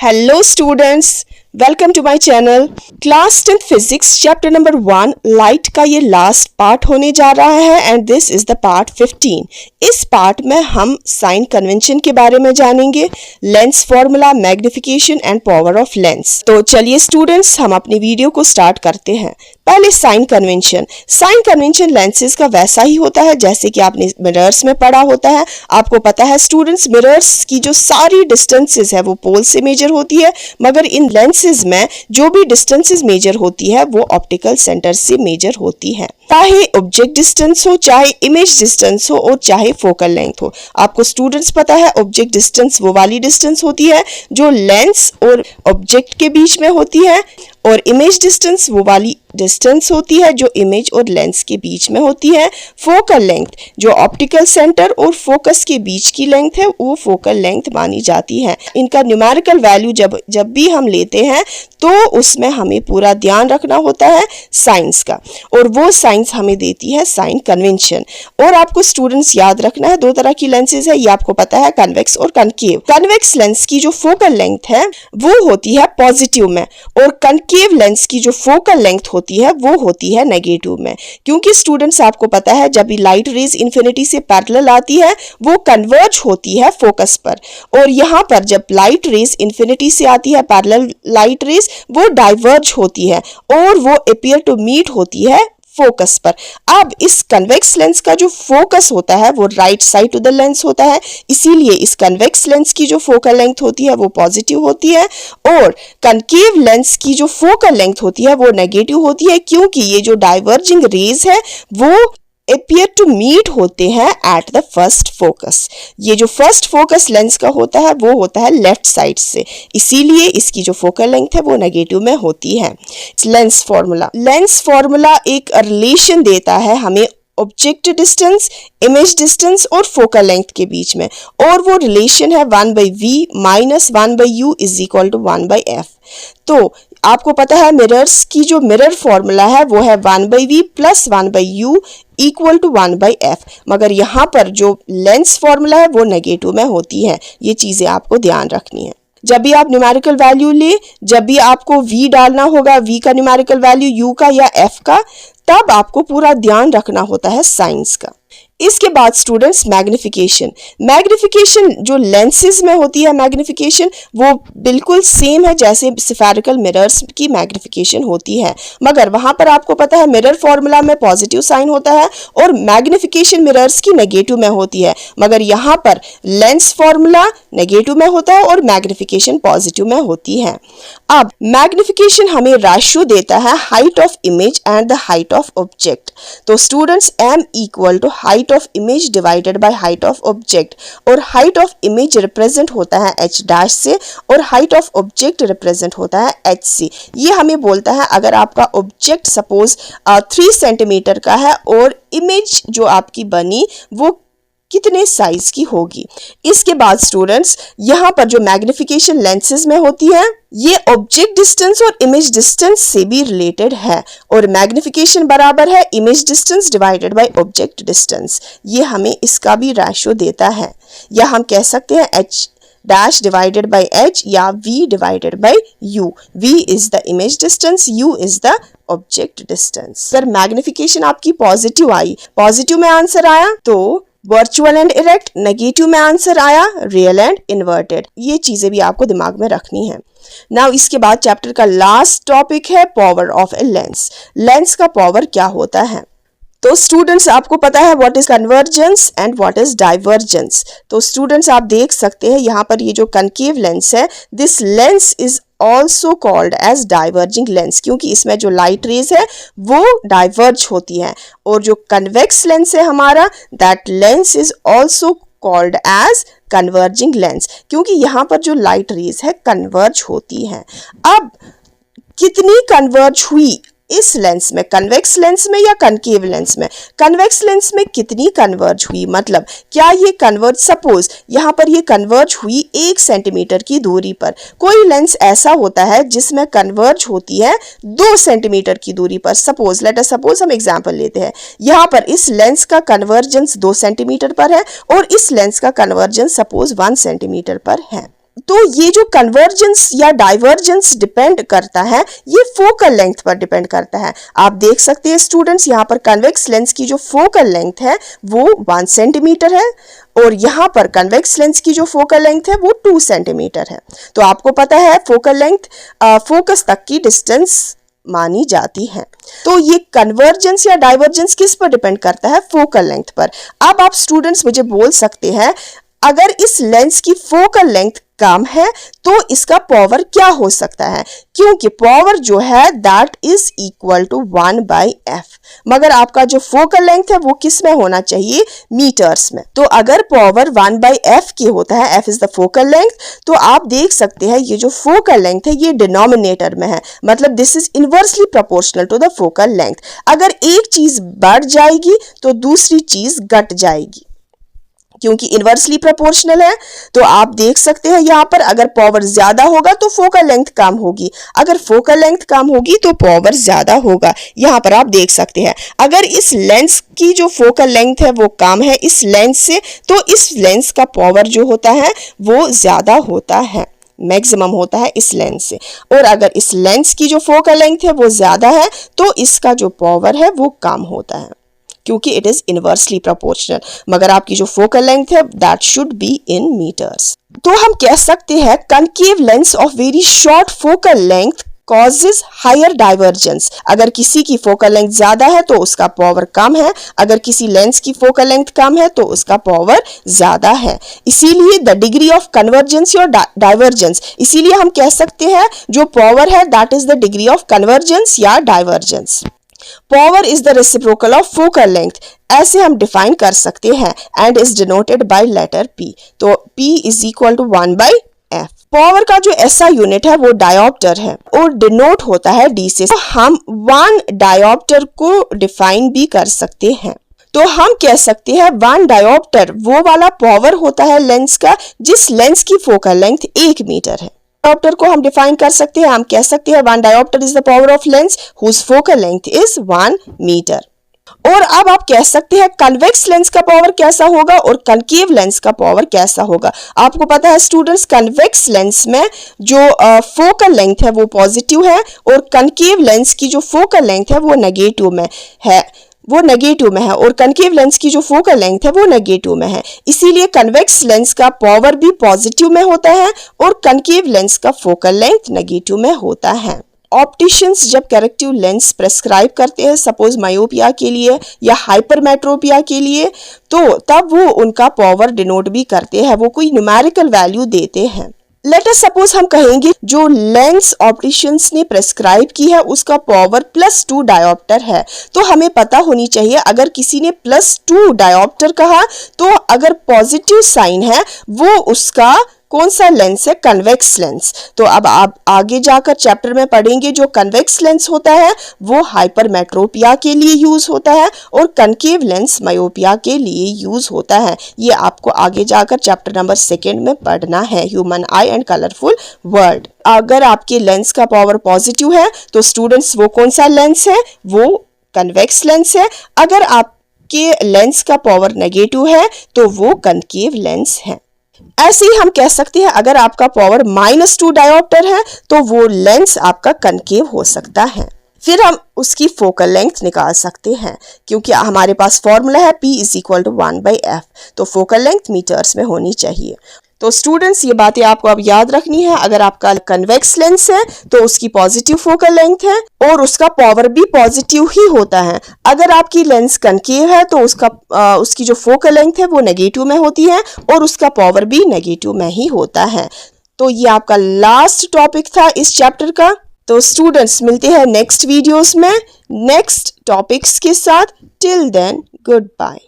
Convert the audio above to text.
Hello students, welcome to my channel. Class 10th physics chapter number 1 light का ये last part होने जा रहा है and this is the part 15। इस पार्ट में हम साइन कन्वेंशन के बारे में जानेंगे, lens formula, magnification and power of lens. तो चलिए स्टूडेंट्स, हम अपनी वीडियो को स्टार्ट करते हैं। पहले sign convention. Sign convention lenses का वैसा ही होता है जैसे कि आपने मिरर्स में पढ़ा होता है। आपको पता है स्टूडेंट्स, मिरर्स की जो सारी डिस्टेंसेस है वो पोल से मेजर होती है, मगर इन लेंसेज में जो भी डिस्टेंसेस मेजर होती है वो ऑप्टिकल सेंटर से मेजर होती है। चाहे ऑब्जेक्ट डिस्टेंस हो, चाहे इमेज डिस्टेंस हो और चाहे फोकल लेंथ हो। आपको स्टूडेंट्स पता है ऑब्जेक्ट डिस्टेंस वो वाली डिस्टेंस होती है जो लेंस और ऑब्जेक्ट के बीच में होती है, और इमेज डिस्टेंस वो वाली डिस्टेंस होती है जो इमेज और लेंस के बीच में होती है। फोकल लेंथ जो ऑप्टिकल सेंटर और फोकस के बीच की लेंथ है वो फोकल लेंथ मानी जाती है। इनका न्यूमेरिकल वैल्यू जब भी हम लेते हैं तो उसमें हमें पूरा ध्यान रखना होता है साइंस का, और वो साइंस हमें देती है साइन कन्वेंशन। और आपको स्टूडेंट्स याद रखना है दो तरह की लेंसेज है, ये आपको पता है, कन्वेक्स और कनकेव। कन्वेक्स लेंस की जो फोकल लेंथ है वो होती है पॉजिटिव में, और कनकेव लेंस की जो फोकल लेंथ होती है वो होती है नेगेटिव में। क्योंकि स्टूडेंट्स आपको पता है जब भी लाइट रेज इन्फिनिटी से पैरेलल आती है वो कन्वर्ज होती है फोकस पर, और यहाँ पर जब लाइट रेज इन्फिनिटी से आती है पैरेलल लाइट रेज वो डाइवर्ज होती है और वो अपीयर टू मीट होती है फोकस पर। अब इस कन्वेक्स लेंस का जो फोकस होता है वो right side to the lens होता है, इसीलिए इस कन्वेक्स लेंस की जो फोकल लेंथ होती है वो पॉजिटिव होती है, और कनकेव लेंस की जो फोकल लेंथ होती है वो नेगेटिव होती है, क्योंकि ये जो डाइवर्जिंग रेज है वो appear to meet होते हैं at the first focus। ये जो फर्स्ट फोकस लेंस का होता है वो होता है लेफ्ट साइड से, इसीलिए इसकी जो फोकल लेंथ है वो नेगेटिव में होती है। लेंस फॉर्मूला एक रिलेशन देता है हमें ऑब्जेक्ट डिस्टेंस, इमेज डिस्टेंस और फोकल लेंथ के बीच में, और वो रिलेशन है 1/v minus 1/u is equal to 1/f। तो आपको पता है मिरर्स की जो मिरर फॉर्मूला है वो है 1/v plus 1/u equal to 1/f, मगर यहाँ पर जो लेंस फॉर्मूला है वो नेगेटिव में होती है। ये चीजें आपको ध्यान रखनी है। जब भी आप न्यूमेरिकल वैल्यू ले, जब भी आपको v डालना होगा, v का न्यूमेरिकल वैल्यू u का या f का, तब आपको पूरा ध्यान रखना होता है साइंस का। इसके बाद स्टूडेंट्स मैग्निफिकेशन जो लेंसेज में होती है, मैग्निफिकेशन वो बिल्कुल सेम है जैसे स्फेरिकल मिरर्स की मैग्निफिकेशन होती है, मगर वहां पर आपको पता है मिरर फॉर्मूला में पॉजिटिव साइन होता है और मैग्निफिकेशन मिरर्स की नेगेटिव में होती है, मगर यहाँ पर लेंस फॉर्मूला नेगेटिव में होता है और मैग्निफिकेशन पॉजिटिव में होती है। अब मैग्निफिकेशन हमें रेशियो देता है height of image and the height of object. तो students m equal to height of image divided by height of object, और हाइट ऑफ इमेज रिप्रेजेंट होता है h डैश से और हाइट ऑफ ऑब्जेक्ट रिप्रेजेंट होता है h से। ये हमें बोलता है अगर आपका ऑब्जेक्ट सपोज 3 सेंटीमीटर का है और इमेज जो आपकी बनी वो कितने साइज की होगी। इसके बाद स्टूडेंट्स यहाँ पर जो मैग्निफिकेशन लेंसेज में होती है ये ऑब्जेक्ट डिस्टेंस और इमेज डिस्टेंस से भी रिलेटेड है, और मैग्निफिकेशन बराबर है image distance divided by object distance. ये हमें इसका भी रेशियो देता है, या हम कह सकते हैं h dash divided by h या v divided by u। v is the image distance, u is the object distance. अगर मैग्निफिकेशन आपकी पॉजिटिव आई, पॉजिटिव में आंसर आया तो वर्चुअल एंड इरेक्ट, नेगेटिव में आंसर आया रियल एंड इन्वर्टेड। ये चीजें भी आपको दिमाग में रखनी है। नाउ इसके बाद चैप्टर का लास्ट टॉपिक है power of a lens. Lens का पावर क्या होता है? तो स्टूडेंट्स आपको पता है what is convergence and what is divergence. तो स्टूडेंट्स आप देख सकते हैं यहाँ पर ये जो कनकेव लेंस है, this lens is also called as diverging lens, क्योंकि इसमें जो लाइट रेज है वो डाइवर्ज होती है, और जो कन्वेक्स लेंस है हमारा, that lens is also called as converging lens, क्योंकि यहाँ पर जो लाइट रेज है कन्वर्ज होती है। अब कितनी कन्वर्ज हुई इस लेंस में, कन्वेक्स लेंस में या कनकेव लेंस में? कन्वेक्स लेंस में कितनी कन्वर्ज हुई, मतलब क्या ये कन्वर्ज, सपोज यहाँ पर ये कन्वर्ज हुई 1 सेंटीमीटर की दूरी पर। कोई लेंस ऐसा होता है जिसमें कन्वर्ज होती है 2 सेंटीमीटर की दूरी पर। सपोज लेट अस सपोज हम एग्जांपल लेते हैं, यहाँ पर इस लेंस का कन्वर्जेंस 2 सेंटीमीटर पर है और इस लेंस का कन्वर्जेंस सपोज 1 सेंटीमीटर पर है। तो ये जो कन्वर्जेंस या डाइवर्जेंस डिपेंड करता है, ये फोकल लेंथ पर डिपेंड करता है। आप देख सकते हैं स्टूडेंट्स, यहाँ पर कन्वेक्स लेंस की जो फोकल लेंथ है वो 1 सेंटीमीटर है और यहाँ पर कन्वेक्स लेंस की जो फोकल लेंथ है वो 2 सेंटीमीटर है। तो आपको पता है फोकल लेंथ फोकस तक की डिस्टेंस मानी जाती है। तो ये कन्वर्जेंस या डाइवर्जेंस किस पर डिपेंड करता है? फोकल लेंथ पर। अब आप स्टूडेंट्स मुझे बोल सकते हैं, अगर इस लेंस की फोकल लेंथ कम है तो इसका पावर क्या हो सकता है? क्योंकि पावर जो है that is equal to 1/f, मगर आपका जो फोकल लेंथ है वो किस में होना चाहिए? मीटर्स में। तो अगर पावर 1/f की होता है, f is the focal length, तो आप देख सकते हैं ये जो फोकल लेंथ है ये डिनोमिनेटर में है, मतलब this is inversely proportional to the focal length. अगर एक चीज बढ़ जाएगी तो दूसरी चीज घट जाएगी, क्योंकि इनवर्सली प्रोपोर्शनल है। तो आप देख सकते हैं यहाँ पर अगर पावर ज्यादा होगा तो फोकल लेंथ कम होगी, अगर फोकल लेंथ कम होगी तो पावर ज्यादा होगा। यहाँ पर आप देख सकते हैं अगर इस लेंस की जो फोकल लेंथ है वो कम है इस लेंस से, तो इस लेंस का पावर जो होता है वो ज्यादा होता है, मैक्सिमम होता है इस लेंस से। और अगर इस लेंस की जो फोकल लेंथ है वो ज्यादा है तो इसका जो पावर है वो कम होता है, क्योंकि इट इज इनवर्सली प्रोपोर्शनल। मगर आपकी जो फोकल लेंथ है that should be in metres. तो हम कह सकते हैं concave lens of very short focal length causes higher divergence। अगर किसी की फोकल लेंथ ज्यादा है तो उसका पावर कम है, अगर किसी लेंस की फोकल लेंथ कम है तो उसका पावर ज्यादा है। इसीलिए द डिग्री ऑफ कन्वर्जेंस और डाइवर्जेंस, इसीलिए हम कह सकते हैं जो पावर है that is the degree of convergence या divergence. Power is the reciprocal of focal length, ऐसे हम डिफाइन कर सकते हैं, and is denoted by letter P। तो P is equal to 1/f। Power का जो ऐसा यूनिट है वो डायोप्टर है और डिनोट होता है D से। तो हम 1 डायोप्टर को डिफाइन भी कर सकते हैं। तो हम कह सकते हैं 1 डायोप्टर वो वाला पावर होता है लेंस का जिस लेंस की फोकल लेंथ 1 मीटर है। डायोप्टर को हम डिफाइन कर सकते हैं, हम कह सकते हैं 1 dioptre is the power of lens whose focal length is 1 metre. और अब आप कह सकते हैं कन्वेक्स लेंस का पावर कैसा होगा और कनकेव लेंस का पावर कैसा होगा। आपको पता है स्टूडेंट्स, कन्वेक्स लेंस में जो फोकल लेंथ है वो पॉजिटिव है और कनकेव लेंस की जो फोकल लेंथ है वो नेगेटिव में है, और कनकेव लेंस की जो फोकल लेंथ है वो नेगेटिव में है। इसीलिए कन्वेक्स लेंस का पावर भी पॉजिटिव में होता है और कनकेव लेंस का फोकल लेंथ नेगेटिव में होता है। ऑप्टिशियंस जब करेक्टिव लेंस प्रेस्क्राइब करते हैं, सपोज मायोपिया के लिए या हाइपरमेट्रोपिया के लिए, तो तब वो उनका पावर डिनोट भी करते हैं, वो कोई न्यूमेरिकल वैल्यू देते हैं। लेट अस सपोज हम कहेंगे जो लेंस ऑप्टिशियंस ने प्रेस्क्राइब की है उसका पावर +2 डायोप्टर है, तो हमें पता होनी चाहिए अगर किसी ने +2 डायोप्टर कहा तो अगर पॉजिटिव साइन है वो उसका कौन सा लेंस है? Convex lens. तो अब आप आगे जाकर चैप्टर में पढ़ेंगे जो कन्वेक्स लेंस होता है वो हाइपरमेट्रोपिया के लिए यूज होता है और कनकेव लेंस मायोपिया के लिए यूज होता है। ये आपको आगे जाकर चैप्टर नंबर 2 में पढ़ना है, human I and colourful world. अगर आपके लेंस का पावर पॉजिटिव है तो स्टूडेंट्स वो कौन सा लेंस है? वो कन्वेक्स लेंस है। अगर आपके लेंस का पावर नेगेटिव है तो वो कनकेव लेंस है। ऐसे ही हम कह सकते हैं अगर आपका पावर -2 डायोप्टर है तो वो लेंस आपका कनकेव हो सकता है। फिर हम उसकी फोकल लेंथ निकाल सकते हैं क्योंकि हमारे पास फॉर्मूला है P is equal to 1/f, तो फोकल लेंथ मीटर्स में होनी चाहिए। तो स्टूडेंट्स ये बातें आपको अब याद रखनी है। अगर आपका कन्वेक्स लेंस है तो उसकी पॉजिटिव फोकल लेंथ है और उसका पावर भी पॉजिटिव ही होता है। अगर आपकी लेंस कनकेव है तो उसकी जो फोकल लेंथ है वो नेगेटिव में होती है और उसका पावर भी नेगेटिव में ही होता है। तो ये आपका लास्ट टॉपिक था इस चैप्टर का। तो स्टूडेंट्स मिलते हैं नेक्स्ट वीडियोस में नेक्स्ट टॉपिक्स के साथ। Till then good bye.